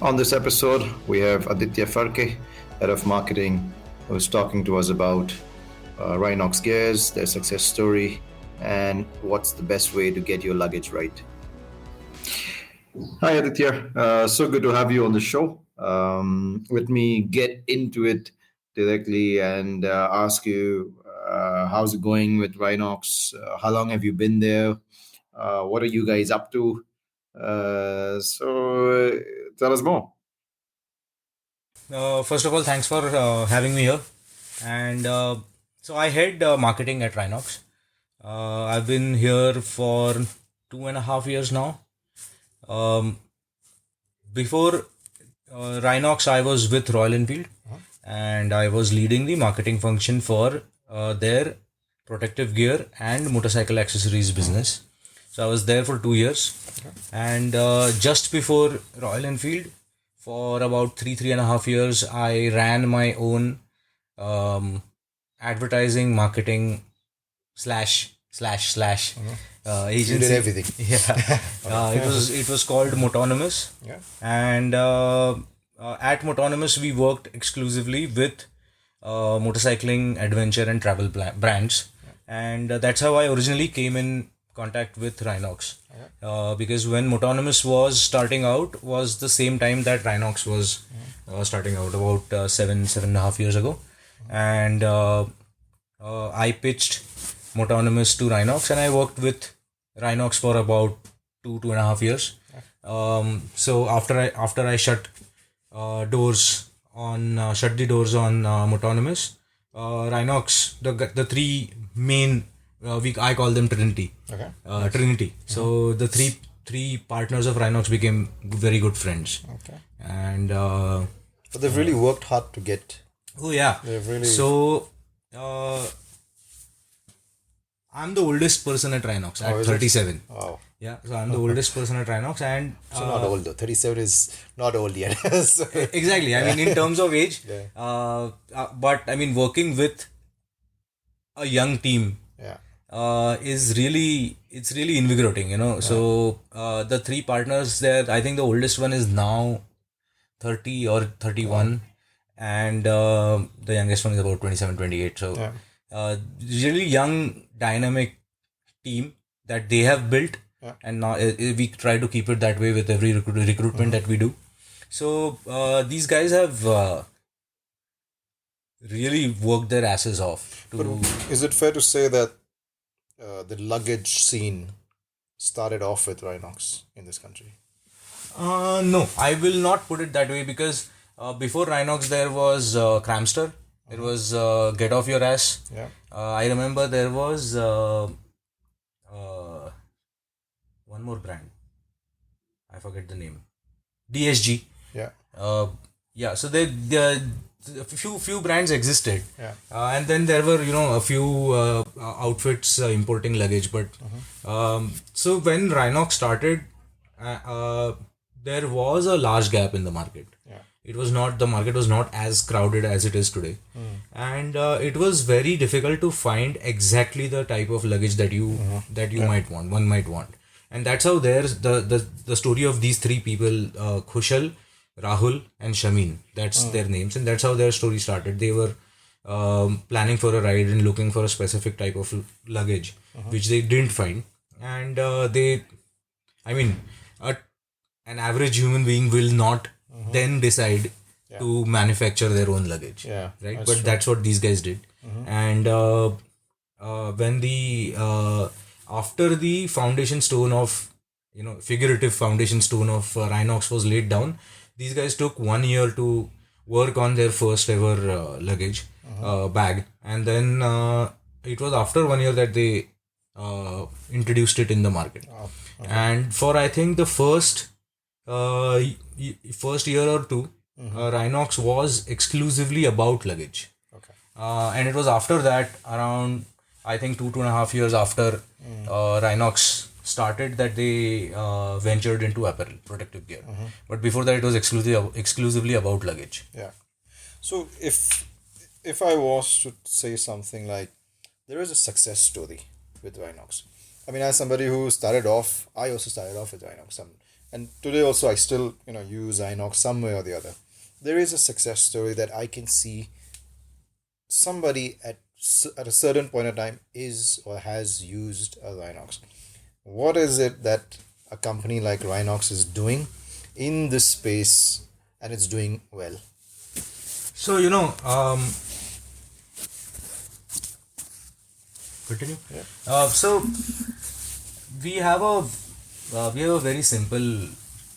On this episode, we have Aditya Phadke, Head of Marketing, who's talking to us about Rynox gears, their success story, and what's the best way to get your luggage right. Hi, Aditya. So good to have you on the show. Let me get into it directly and ask you how's it going with Rynox? How long have you been there? What are you guys up to? So tell us more. First of all, thanks for having me here. And so I head marketing at Rynox. I've been here for 2.5 years now. Um, Before Rynox, I was with Royal Enfield and I was leading the marketing function for their protective gear and motorcycle accessories business. So I was there for 2 years. And just before Royal Enfield, for about 3.5 years, I ran my own advertising, marketing slash You did agency. everything. Yeah, it was called Motonymous, Yeah. and at Motonymous we worked exclusively with motorcycling, adventure, and travel brands, and that's how I originally came in contact with Rynox. Because when Motonymous was starting out, was the same time that Rynox was starting out, about 7.5 years ago, and I pitched Motonymous to Rynox, and I worked with Rynox for about 2.5 years. So after I shut the doors on Motonymous, Rynox, the three main, I call them Trinity. Okay. Trinity. So the three partners of Rynox became very good friends. Okay. And But they've really worked hard to get. oh yeah. They've really. So I'm the oldest person at Rynox at is it? 37. Wow. Yeah, so I'm the oldest person at Rynox, and So not old though. 37 is not old yet. So- exactly. I mean, in terms of age, Yeah. but I mean, working with a young team yeah. is really invigorating, you know. So the three partners there, I think the oldest one is now 30 or 31, and the youngest one is about 27, 28. So really young, dynamic team that they have built, and now we try to keep it that way with every recruitment that we do. So these guys have really worked their asses off But to. is it fair to say that the luggage scene started off with Rynox in this country? No, I will not put it that way, because before Rynox there was Cramster, there was Get Off Your Ass. Yeah. I remember there was one more brand. I forget the name. DSG. Yeah. Yeah. So a few brands existed. Yeah. And then there were a few outfits importing luggage. But so when Rynox started, there was a large gap in the market. The market was not as crowded as it is today, and it was very difficult to find exactly the type of luggage that you one might want. And that's how there's the story of these three people, Kushal, Rahul, and Shamin. That's their names, and that's how their story started. They were planning for a ride and looking for a specific type of luggage, which they didn't find. And an average human being will not then decide to manufacture their own luggage. Yeah. Right? That's But true. that's what these guys did. And when the after the foundation stone of, figurative foundation stone of Rynox was laid down, these guys took 1 year to work on their first ever luggage bag. And then it was after 1 year that they introduced it in the market. And for, I think, the first year or two, Rynox was exclusively about luggage. Okay. And it was after that, around, I think, 2.5 years after Rynox started, that they ventured into apparel, protective gear. But before that, it was exclusively about luggage. Yeah. So if I was to say something like, there is a success story with Rynox. I mean, as somebody who started off, I also started off with Rynox. and today also I still use Rynox some way or the other. There is a success story that I can see somebody at a certain point of time is or has used a Rynox. What is it that a company like Rynox is doing in this space and it's doing well? So continue. Yeah. So we have a very simple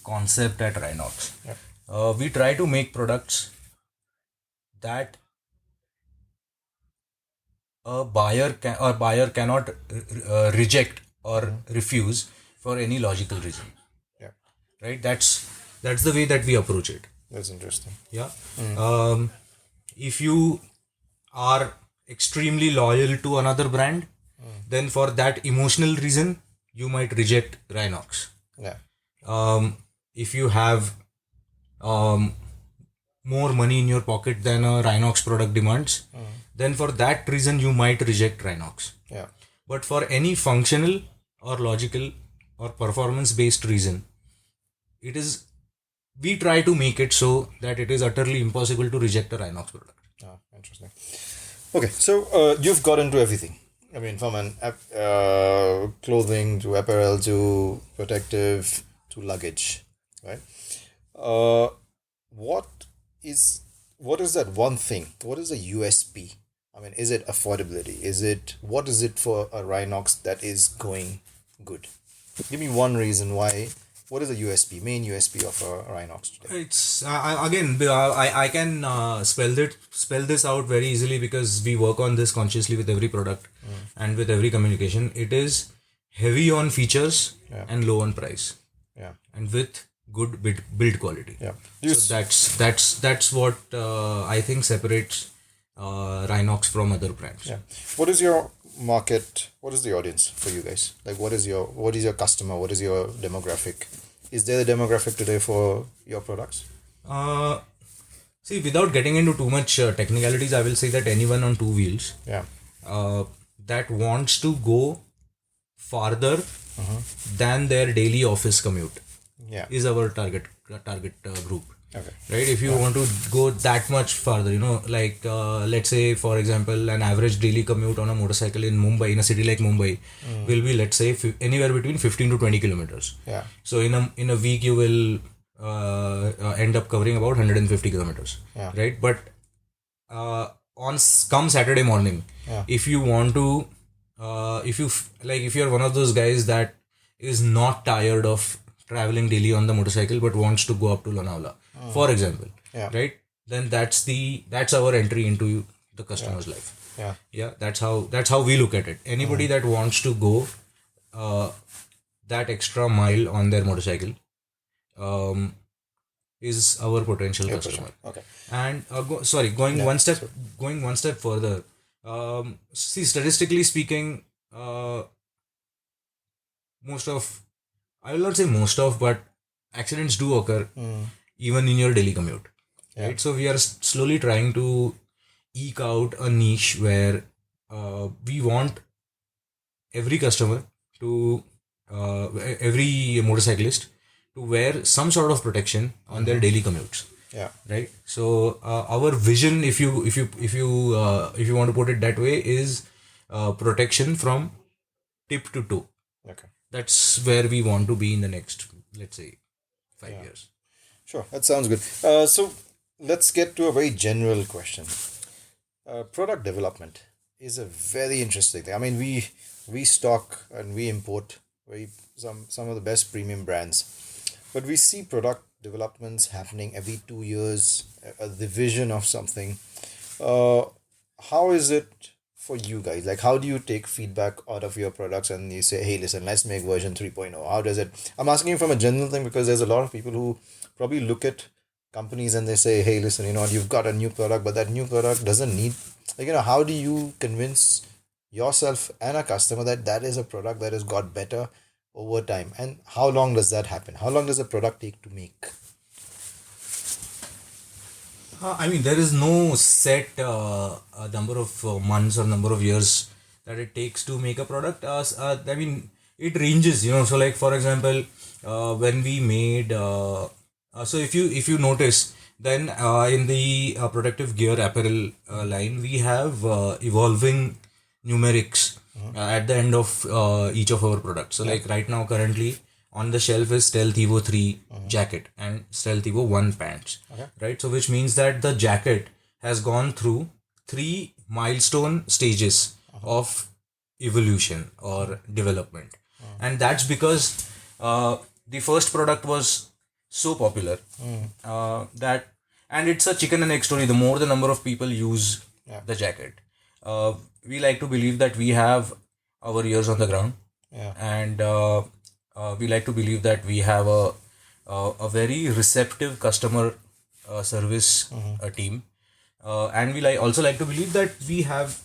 concept at Rynox. Yeah. We try to make products that a buyer cannot reject or refuse for any logical reason. Yeah. Right. That's the way that we approach it. That's interesting. Yeah. If you are extremely loyal to another brand, then for that emotional reason, you might reject Rynox. Yeah. If you have more money in your pocket than a Rynox product demands, then for that reason, you might reject Rynox. Yeah. But for any functional or logical or performance based reason, we try to make it so that it is utterly impossible to reject a Rynox product. Oh, interesting. Okay, so you've got into everything. I mean, from clothing to apparel to protective to luggage, right? What is that one thing? What is the USP? I mean, is it affordability? What is it for a Rynox that is going good? Give me one reason why. What is the main USP of a Rynox today? It's I can spell this out very easily because we work on this consciously with every product and with every communication. It is heavy on features and low on price. Yeah. And with good build quality. Yeah. So that's what I think separates Rynox from other brands. Yeah. What is your market? What is the audience for you guys? Like, what is your customer? What is your demographic? Is there a demographic today for your products? See, without getting into too much technicalities, I will say that anyone on two wheels, that wants to go farther than their daily office commute, is our target group. Okay. Right, if you want to go that much farther, like let's say for example an average daily commute on a motorcycle in Mumbai, in a city like Mumbai, will be, let's say, anywhere between 15 to 20 kilometers. Yeah. So in a week you will end up covering about 150 kilometers. Yeah. Right, but come Saturday morning, if you want to if you're one of those guys that is not tired of traveling daily on the motorcycle but wants to go up to Lonavala, for example, right? Then that's our entry into the customer's life. Yeah. That's how we look at it. Anybody that wants to go that extra mile on their motorcycle is our potential customer. Okay. And going one step further. See, statistically speaking, I will not say most of, but accidents do occur even in your daily commute. Right? So we are slowly trying to eke out a niche where we want every customer every motorcyclist to wear some sort of protection on their daily commutes. Yeah. Right. So our vision, if you want to put it that way, is protection from tip to toe. Okay. That's where we want to be in the next, let's say, 5 years. Sure, that sounds good. So let's get to a very general question. Product development is a very interesting thing. I mean, we stock and we import some of the best premium brands, but we see product developments happening every 2 years, a division of something. How is it for you guys? Like, how do you take feedback out of your products and you say, hey, listen, let's make version 3.0? How does it? I'm asking you from a general thing because there's a lot of people who probably look at companies and they say, hey, listen, you've got a new product, but that new product doesn't need, how do you convince yourself and a customer that is a product that has got better over time? And how long does that happen? How long does a product take to make? I mean, there is no set number of months or number of years that it takes to make a product. I mean, it ranges, so like for example, when we made so if you notice, then in the protective gear apparel line, we have evolving numerics at the end of each of our products. So like right now, currently on the shelf is Stealth Evo 3 jacket and Stealth Evo 1 pants, right? So which means that the jacket has gone through 3 milestone stages of evolution or development. And that's because the first product was so popular that, and it's a chicken and egg story. The more the number of people use the jacket, we like to believe that we have our ears on the ground, and we like to believe that we have a very receptive customer service team, and we also like to believe that we have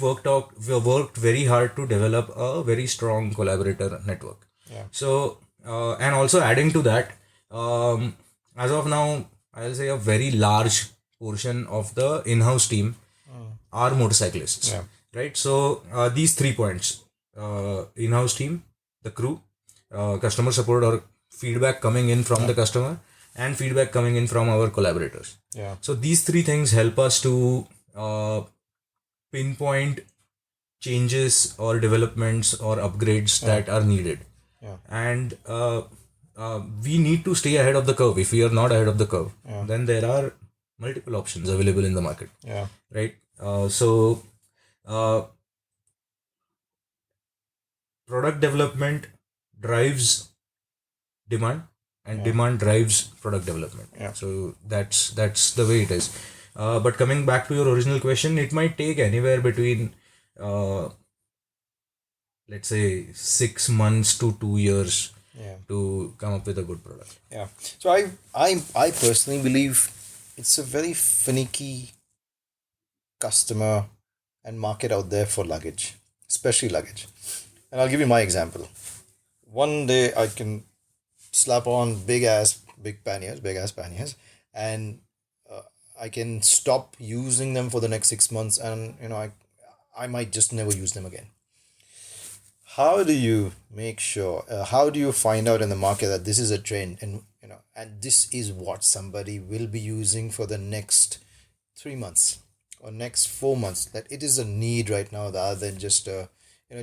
worked very hard to develop a very strong collaborator network. So and also adding to that, as of now, I'll say a very large portion of the in-house team are motorcyclists, right? So these 3 points: in-house team, the crew, customer support or feedback coming in from the customer, and feedback coming in from our collaborators. So these 3 things help us to pinpoint changes or developments or upgrades that are needed. And we need to stay ahead of the curve. If we are not ahead of the curve, then there are multiple options available in the market. Right? So product development drives demand, and demand drives product development. So that's the way it is. But coming back to your original question, it might take anywhere between let's say 6 months to 2 years to come up with a good product. So I personally believe it's a very finicky customer and market out there for luggage, especially luggage. And I'll give you my example. One day I can slap on big ass panniers, and I can stop using them for the next 6 months, and I might just never use them again. How do you make sure? How do you find out in the market that this is a trend, and this is what somebody will be using for the next 3 months or next 4 months? That it is a need right now, rather than just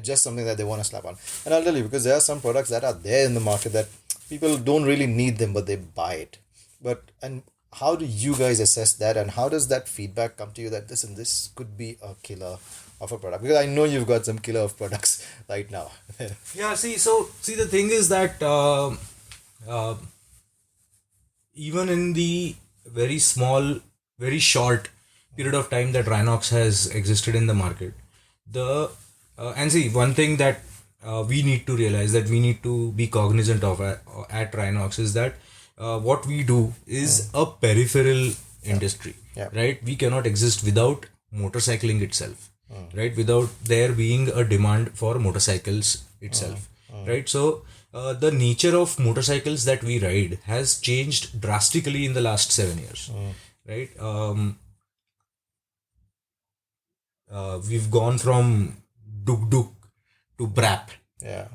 just something that they want to slap on. And I'll tell you, because there are some products that are there in the market that people don't really need them, but they buy it. And how do you guys assess that, and how does that feedback come to you that this could be a killer of a product? Because I know you've got some killer of products right now. See, the thing is that even in the very small, very short period of time that Rynox has existed in the market, and see, one thing that we need to realize, that we need to be cognizant of at Rynox, is that what we do is a peripheral industry, right? We cannot exist without motorcycling itself, right? Without there being a demand for motorcycles itself, right? So the nature of motorcycles that we ride has changed drastically in the last 7 years, right? We've gone from duk to brap,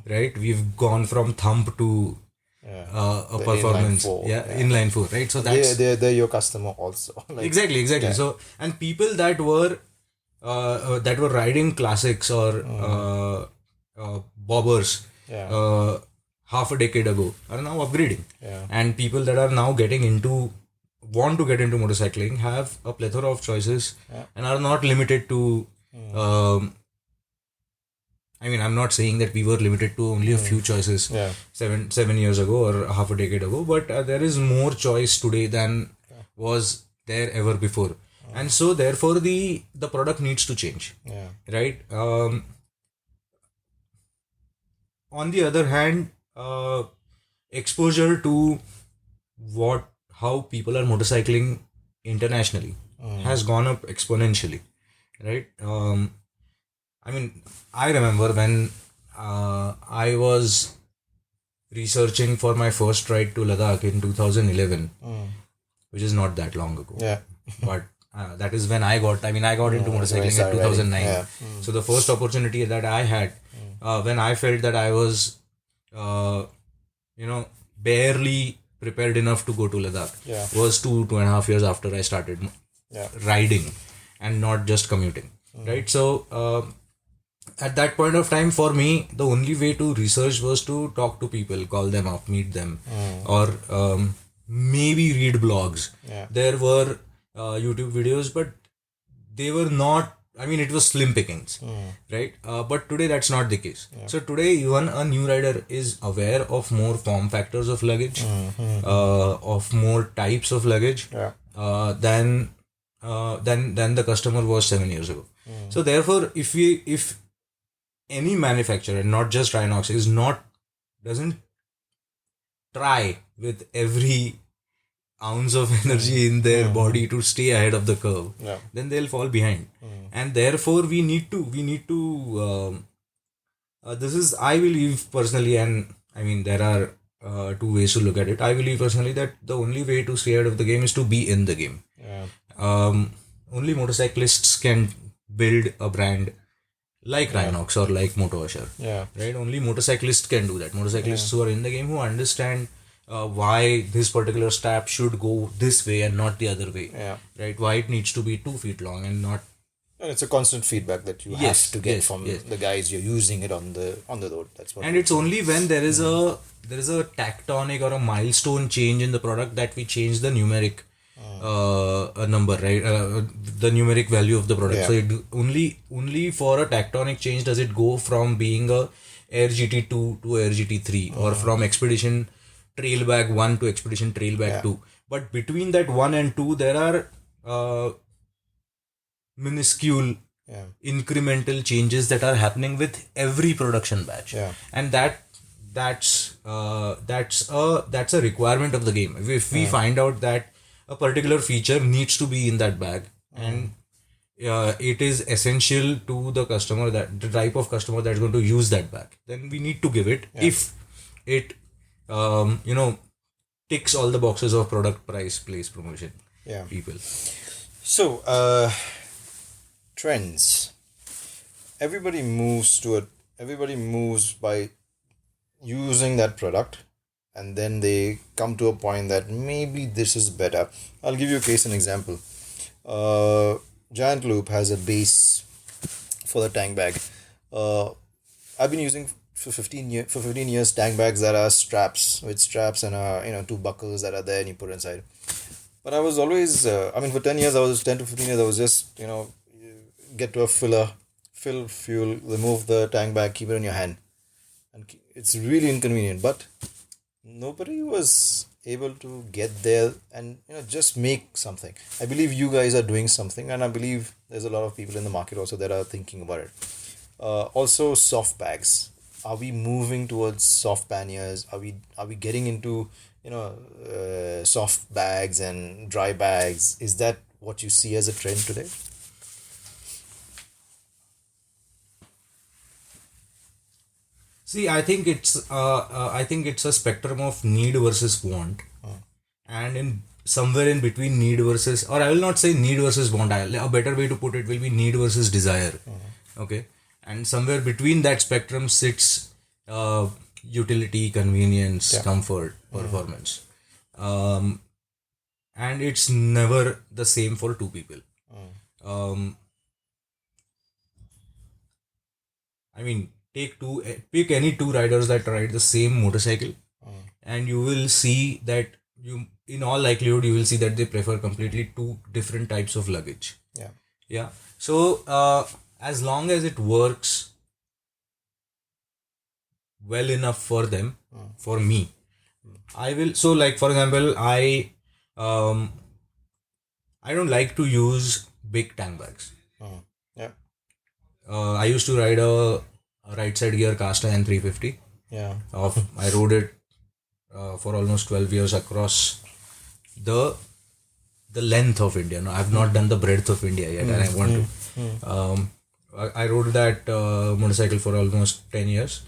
right? We've gone from thump to a performance, inline 4, right? So that's they're your customer also. Exactly. So, and people that were riding classics or bobbers half a decade ago are now upgrading, and people that are now want to get into motorcycling have a plethora of choices and are not limited to I'm not saying that we were limited to only a few choices 7 years ago or half a decade ago, but there is more choice today than was there ever before. And so therefore the product needs to change, right? On the other hand, exposure to how people are motorcycling internationally has gone up exponentially, right? I remember when I was researching for my first ride to Ladakh in 2011, which is not that long ago. But that is when I got into motorcycling in 2009. So the first opportunity that I had when I felt that I was, uh, barely prepared enough to go to Ladakh, was 2.5 years after I started riding and not just commuting. Right. So at that point of time, for me, the only way to research was to talk to people, call them up, meet them, or maybe read blogs. There were YouTube videos, but they were not, I mean, it was slim pickings, right? But today that's not the case. So today, even a new rider is aware of more form factors of luggage, of more types of luggage than the customer was 7 years ago. So therefore, if any manufacturer, not just Rynox, doesn't try with every ounce of energy in their body to stay ahead of the curve, then they'll fall behind. And therefore we need to this is, I believe personally, and I mean there are two ways to look at it. I believe personally that the only way to stay ahead of the game is to be in the game. Only motorcyclists can build a brand like Rynox or like Motorcycle. Right? Only motorcyclists can do that. Motorcyclists who are in the game, who understand why this particular strap should go this way and not the other way. Right? Why it needs to be 2 feet long and not. And it's a constant feedback that you have to get from the guys you're using it on the road. That's what. And it's only when there is a tectonic or a milestone change in the product that we change the numeric number, right? The numeric value of the product. So it only for a tectonic change does it go from being a Air GT2 to Air GT3, or from Expedition Trail Bag 1 to Expedition Trail Bag 2. But between that 1 and 2, there are minuscule incremental changes that are happening with every production batch, and that's a requirement of the game. If we find out that a particular feature needs to be in that bag, and it is essential to the customer, that the type of customer that's going to use that bag, then we need to give it, if it ticks all the boxes of product, price, place, promotion, people. So trends. Everybody moves by using that product, and then they come to a point that maybe this is better. I'll give you a case, an example. Giant Loop has a base for the tank bag. I've been using for 15 years tank bags that are straps and 2 buckles that are there and you put inside. But I was always, for 10 to 15 years, I was just, get to a filler, fill fuel, remove the tank bag, keep it in your hand. And it's really inconvenient, but nobody was able to get there and just make something. I believe you guys are doing something, and I believe there's a lot of people in the market also that are thinking about it. Also, soft bags. Are we moving towards soft panniers? Are we getting into soft bags and dry bags? Is that what you see as a trend today? See, I think it's a spectrum of need versus want, and in somewhere in between need versus, or I will not say need versus want. A better way to put it will be need versus desire. Okay, and somewhere between that spectrum sits utility, convenience, comfort, performance, and it's never the same for two people. Pick any 2 riders that ride the same motorcycle, and you will see that in all likelihood, you will see that they prefer completely 2 different types of luggage. Yeah. So, as long as it works well enough for them, for me, I will. So, like for example, I don't like to use big tank bags. I used to ride a right side gear Casta N350. I rode it for almost 12 years across the length of India. No, I have not done the breadth of India yet, and I want to. I rode that motorcycle for almost 10 years.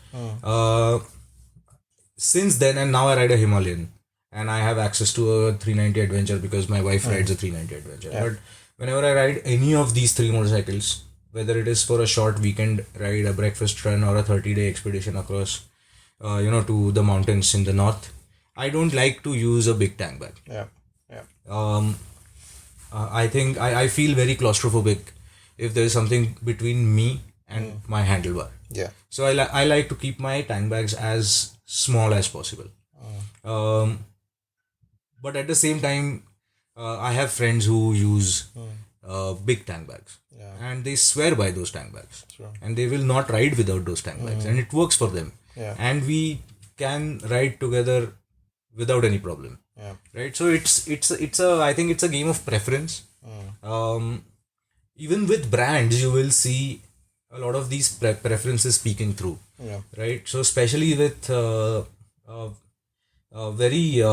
Since then, and now I ride a Himalayan, and I have access to a 390 Adventure because my wife rides a 390 Adventure. But whenever I ride any of these 3 motorcycles, whether it is for a short weekend ride, a breakfast run, or a 30-day expedition across, to the mountains in the north, I don't like to use a big tank bag. Yeah. Yeah. I think I feel very claustrophobic if there is something between me and my handlebar. Yeah. So I like to keep my tank bags as small as possible. But at the same time, I have friends who use big tank bags. Yeah. And they swear by those tank bags. Sure. And they will not ride without those tank bags. And it works for them. Yeah. And we can ride together without any problem. Yeah. Right? So I think it's a game of preference. Even with brands, you will see a lot of these preferences speaking through. Yeah. Right? So especially with very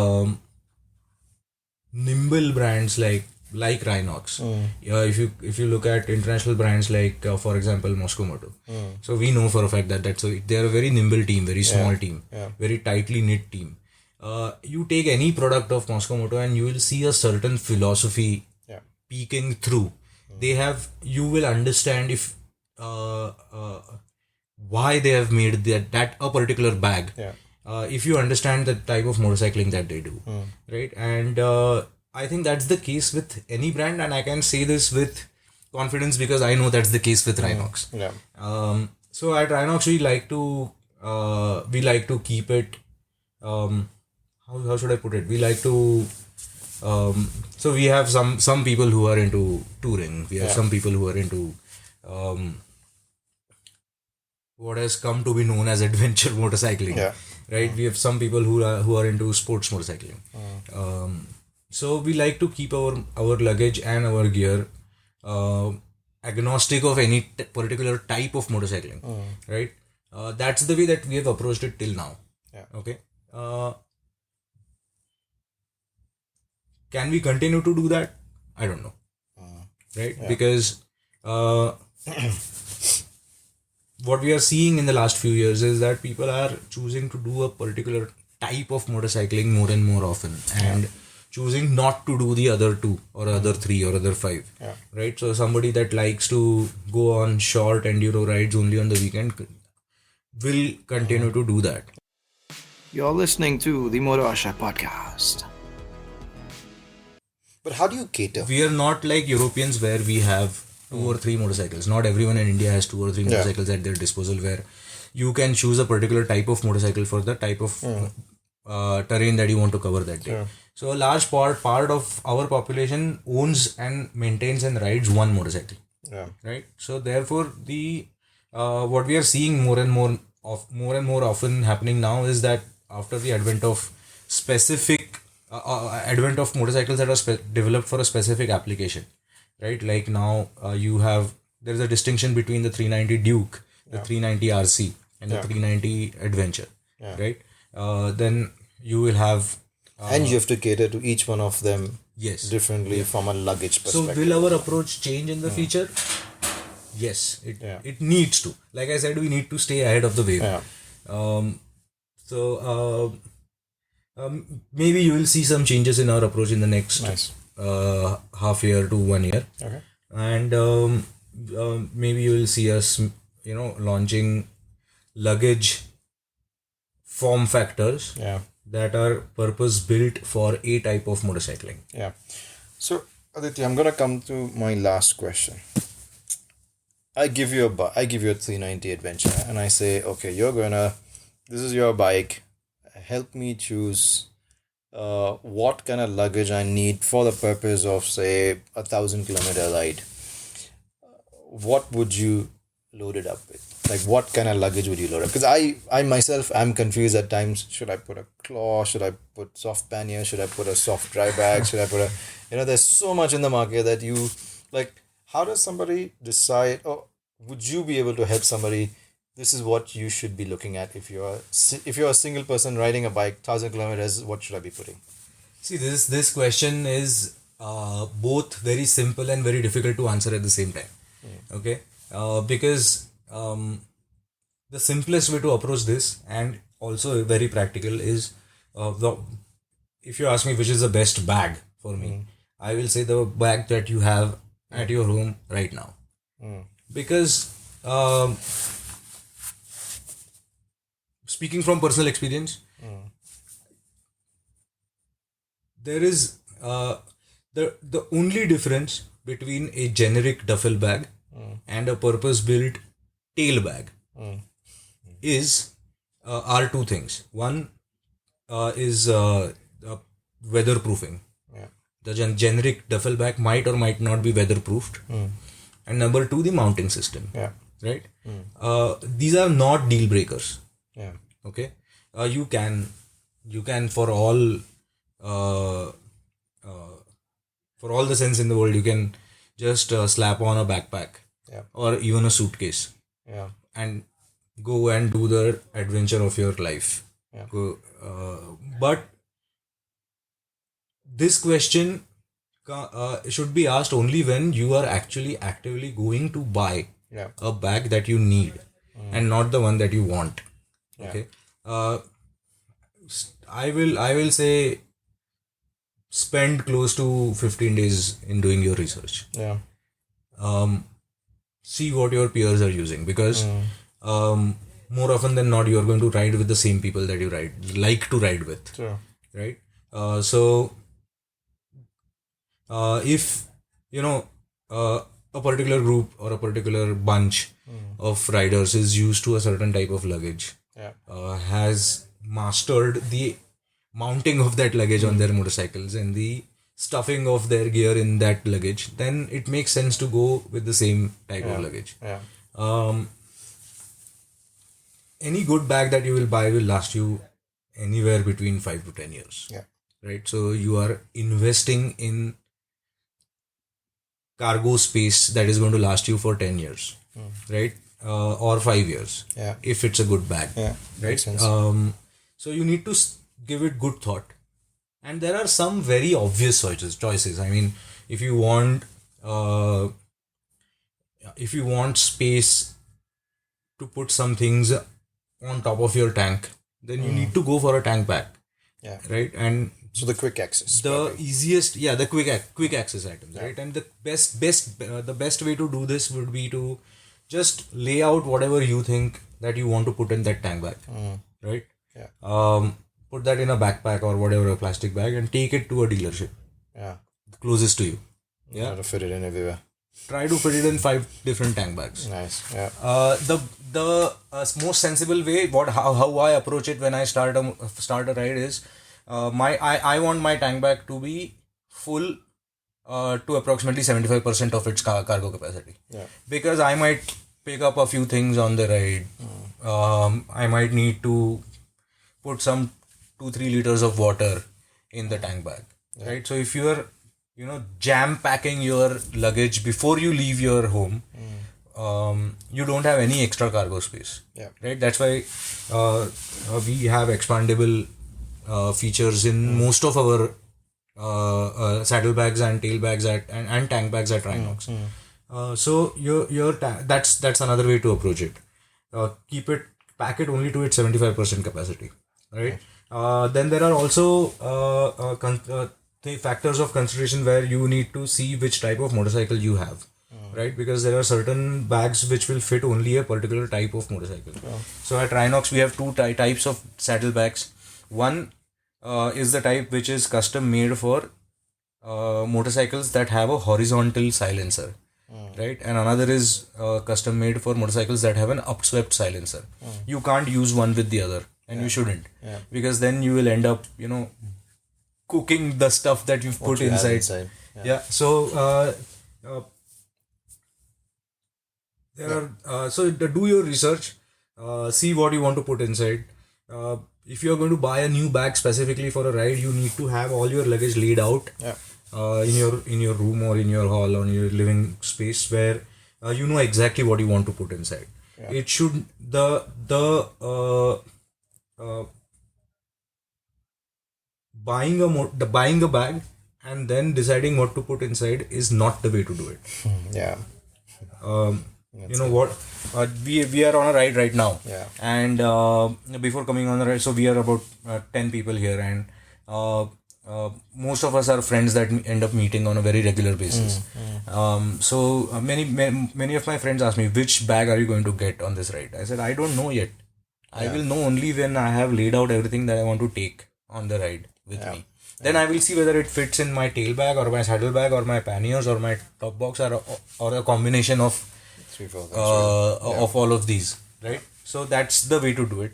nimble brands like Rynox. If you look at international brands like for example Moscow Moto, so we know for a fact that they're a very nimble team, very small team, very tightly knit team. You take any product of Moscow Moto and you will see a certain philosophy peeking through. You will understand if why they have made that a particular bag. If you understand the type of motorcycling that they do, right? And I think that's the case with any brand, and I can say this with confidence because I know that's the case with Rynox. Yeah. So at Rynox we like to keep it. How should I put it? We like to. So we have some people who are into touring. We have some people who are into what has come to be known as adventure motorcycling. Yeah. Right. We have some people who are into sports motorcycling. So we like to keep our luggage and our gear agnostic of any particular type of motorcycling. Right. That's the way that we have approached it till now. Yeah. Okay. Can we continue to do that? I don't know. Right? Yeah. Because what we are seeing in the last few years is that people are choosing to do a particular type of motorcycling more and more often and choosing not to do the other two or other three or other five. Yeah. Right? So somebody that likes to go on short enduro rides only on the weekend will continue to do that. You're listening to the Motorcycle Podcast. But how do you cater? We are not like Europeans where we have 2 or 3 motorcycles. Not everyone in India has 2 or 3 motorcycles at their disposal where you can choose a particular type of motorcycle for the type of terrain that you want to cover that day. So a large part of our population owns and maintains and rides one motorcycle. Yeah. Right? So therefore the what we are seeing more and more often happening now is that after the advent of motorcycles that are developed for a specific application, right? Like now there is a distinction between the 390 Duke, the 390 RC and the 390 Adventure, right? Then you will have and you have to cater to each one of them differently from a luggage perspective. So will our approach change in the future? Yes, it needs to. Like I said, we need to stay ahead of the wave. Maybe you will see some changes in our approach in the next half year to 1 year. Okay. And maybe you will see us, launching luggage form factors that are purpose built for a type of motorcycling. Yeah. So Aditya, I'm gonna come to my last question. I give you a 390 Adventure and I say, okay, this is your bike. Help me choose what kind of luggage I need for the purpose of, say, 1,000-kilometer ride. What would you load it up with? Like, what kind of luggage would you load up? Because I myself am confused at times. Should I put a claw? Should I put soft pannier? Should I put a soft dry bag? Should I put there's so much in the market that you, like, how does somebody decide, or would you be able to help somebody? This is what you should be looking at if you're a single person riding a bike 1,000 kilometers. What should I be putting? See, this question is both very simple and very difficult to answer at the same time. Okay, because the simplest way to approach this and also very practical is if you ask me which is the best bag for me, I will say the bag that you have at your home right now. because speaking from personal experience, there is the only difference between a generic duffel bag and a purpose-built tail bag is are two things. One is weatherproofing. Yeah. The generic duffel bag might or might not be weatherproofed. And number two, the mounting system. Yeah. Right? These are not deal breakers. Yeah. Okay? You can for all the sense in the world, you can just slap on a backpack or even a suitcase and go and do the adventure of your life. But this question should be asked only when you are actually actively going to buy a bag that you need and not the one that you want. Okay. I will say spend close to 15 days in doing your research. See what your peers are using, because more often than not, you are going to ride with the same people that you like to ride with. Sure. Right? So if a particular group or a particular bunch of riders is used to a certain type of luggage, has mastered the mounting of that luggage on their motorcycles and the stuffing of their gear in that luggage, then it makes sense to go with the same type of luggage. Any good bag that you will buy will last you anywhere between 5 to 10 years. Right? So you are investing in cargo space that is going to last you for 10 years. Right? Or 5 years. If it's a good bag. Right? Makes sense. So you need to give it good thought. And there are some very obvious choices. I mean, if you want space to put some things on top of your tank, then you need to go for a tank bag. Right? And so the quick access. The easiest, the quick access items, right? And the best way to do this would be to just lay out whatever you think that you want to put in that tank bag, right? Put that in a backpack or whatever, a plastic bag, and take it to a dealership. Closest to you. Try to fit it in everywhere. Try to fit it in 5 different tank bags. Nice. The most sensible way, how I approach it when I start a ride is, I want my tank bag to be full to approximately 75% of its cargo capacity. Because I might pick up a few things on the ride. I might need to put some 2-3 liters of water in the tank bag. Right? So if you are jam packing your luggage before you leave your home, you don't have any extra cargo space. Right? That's why we have expandable features in most of our saddlebags and tail bags and tank bags at Rynox. So that's another way to approach it. Pack it only to its 75% capacity. Right? Then there are also factors of consideration where you need to see which type of motorcycle you have. Right? Because there are certain bags which will fit only a particular type of motorcycle. So at Rynox we have 2 types of saddlebags. One is the type which is custom made for motorcycles that have a horizontal silencer. Right? And another is custom made for motorcycles that have an upswept silencer. You can't use one with the other, and you shouldn't, because then you will end up cooking the stuff that you've put inside. So so do your research, see what you want to put inside. If you are going to buy a new bag specifically for a ride, you need to have all your luggage laid out in your room or in your hall or in your living space, where you know exactly what you want to put inside. It should buying a bag and then deciding what to put inside is not the way to do it. What we are on a ride right now, and before coming on the ride, so we are about 10 people here, and most of us are friends that end up meeting on a very regular basis. Many of my friends ask me, which bag are you going to get on this ride? I said, I don't know yet. I will know only when I have laid out everything that I want to take on the ride with me. Then I will see whether it fits in my tail bag or my saddle bag or my panniers or my top box or a combination of 3-4 things, of all of these, right? So that's the way to do it.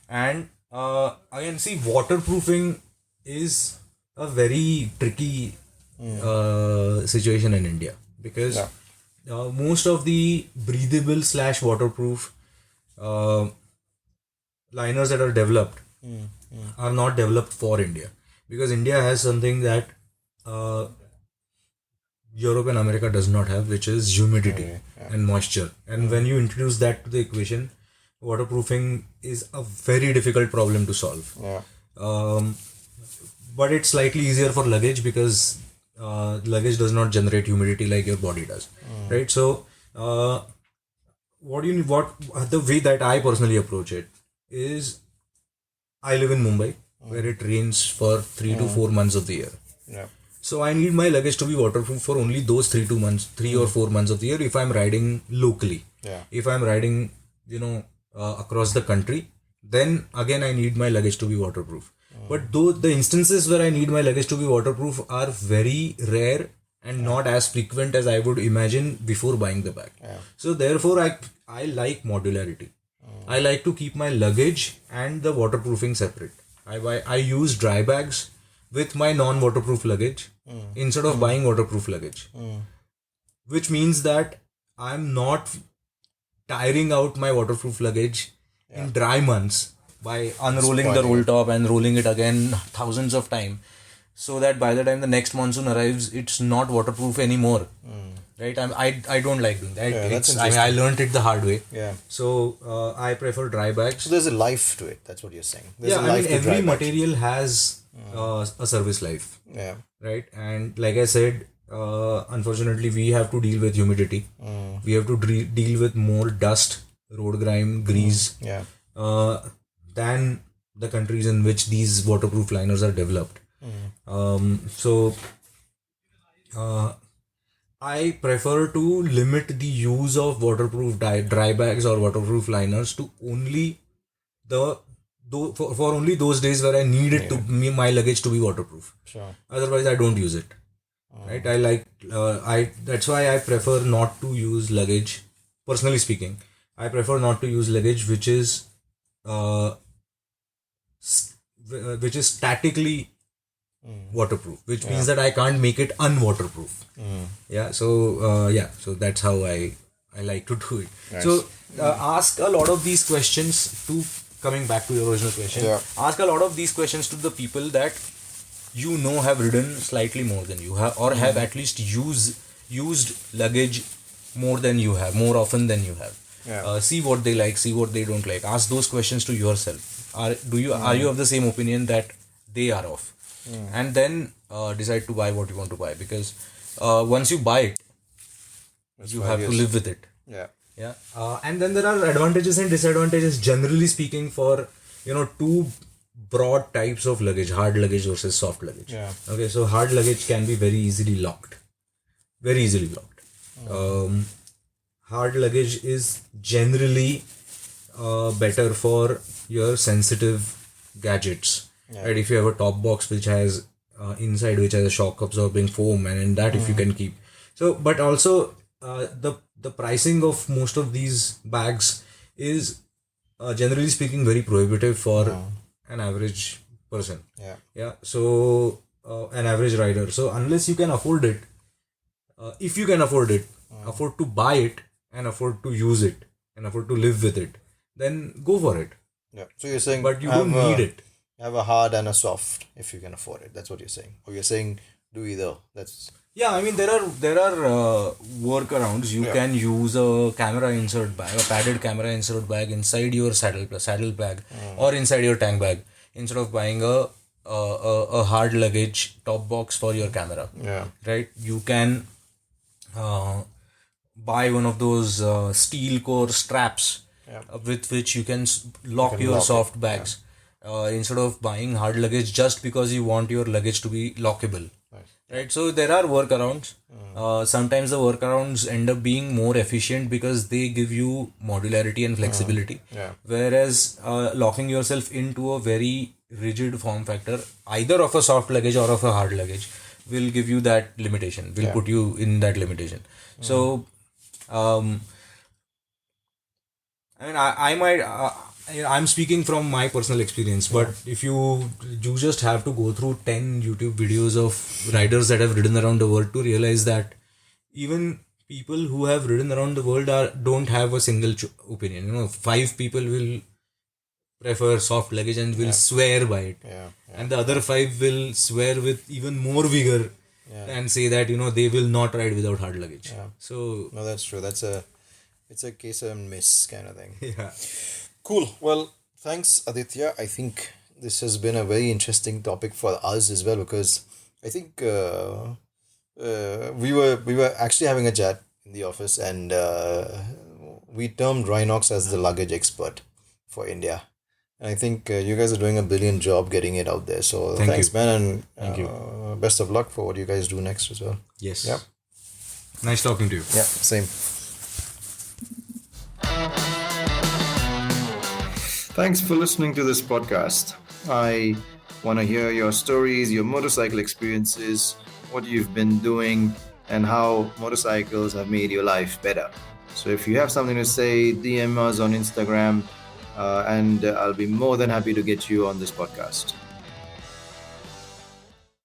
And again, see, waterproofing is a very tricky situation in India because most of the breathable / waterproof liners that are developed are not developed for India, because India has something that Europe and America does not have, which is humidity and moisture. And when you introduce that to the equation, waterproofing is a very difficult problem to solve. But it's slightly easier for luggage because luggage does not generate humidity like your body does, right? So the way that I personally approach it is, I live in Mumbai, where it rains for 3 to 4 months of the year. So I need my luggage to be waterproof for only those 3 or 4 months of the year if I'm riding locally. If I'm riding, across the country, then again I need my luggage to be waterproof. But though the instances where I need my luggage to be waterproof are very rare and not as frequent as I would imagine before buying the bag. So therefore I like modularity. I like to keep my luggage and the waterproofing separate. I use dry bags with my non-waterproof luggage instead of buying waterproof luggage. Which means that I'm not tiring out my waterproof luggage in dry months by unrolling the roll top and rolling it again thousands of times, so that by the time the next monsoon arrives, it's not waterproof anymore. Right? I don't like doing that. I learned it the hard way. So I prefer dry bags. So there's a life to it. That's what you're saying. There's a I life mean, to every dry bags. material has a service life. Right? And like I said, unfortunately, we have to deal with humidity. We have to deal with more dust, road grime, grease than the countries in which these waterproof liners are developed. I prefer to limit the use of waterproof dry bags or waterproof liners to only for only those days where I need it to my luggage to be waterproof. Otherwise, I don't use it. Right? That's why I prefer not to use luggage. Personally speaking, I prefer not to use luggage which is statically waterproof, which means that I can't make it unwaterproof. So that's how I like to do it. Nice. So ask a lot of these questions to, coming back to your original question, ask a lot of these questions to the people that have ridden slightly more than you have, or have at least used luggage more than you have, more often than you have. See what they like, see what they don't like. Ask those questions to yourself. Are you of the same opinion that they are of? And then decide to buy what you want to buy, because once you buy it, you have to live with it. And then there are advantages and disadvantages, generally speaking, for two broad types of luggage: hard luggage versus soft luggage. Okay, so hard luggage can be very easily locked. Hard luggage is generally better for your sensitive gadgets. Right? If you have a top box which has inside which has a shock absorbing foam, and in that if you can keep. So, but also the pricing of most of these bags is generally speaking very prohibitive for an average person. So an average rider. So unless you can afford it, if you can afford it, afford to buy it and afford to use it and afford to live with it, then go for it. So you're saying, but you don't need it. Have a hard and a soft if you can afford it. That's what you're saying. Or you're saying do either. That's I mean, there are workarounds. You can use a camera insert bag, a padded camera insert bag inside your saddle bag or inside your tank bag, instead of buying a hard luggage top box for your camera. Right? You can buy one of those steel core straps with which you can lock your soft bags. instead of buying hard luggage just because you want your luggage to be lockable. Right, so there are workarounds. Sometimes the workarounds end up being more efficient because they give you modularity and flexibility. Whereas locking yourself into a very rigid form factor, either of a soft luggage or of a hard luggage, will give you that limitation, will put you in that limitation. So, I mean, I might. I'm speaking from my personal experience, but if you just have to go through 10 YouTube videos of riders that have ridden around the world to realize that even people who have ridden around the world don't have a single opinion. 5 people will prefer soft luggage and will swear by it, and the other 5 will swear with even more vigor and say that they will not ride without hard luggage. So no, that's true. It's a case and miss kind of thing. Yeah. Cool. Well, thanks, Aditya. I think this has been a very interesting topic for us as well, because I think we were actually having a chat in the office, and we termed Rynox as the luggage expert for India. And I think you guys are doing a brilliant job getting it out there. So thanks, man, and Thank you. Best of luck for what you guys do next as well. Yes. Yeah. Nice talking to you. Yeah. Same. Thanks for listening to this podcast. I want to hear your stories, your motorcycle experiences, what you've been doing, and how motorcycles have made your life better. So if you have something to say, DM us on Instagram, and I'll be more than happy to get you on this podcast.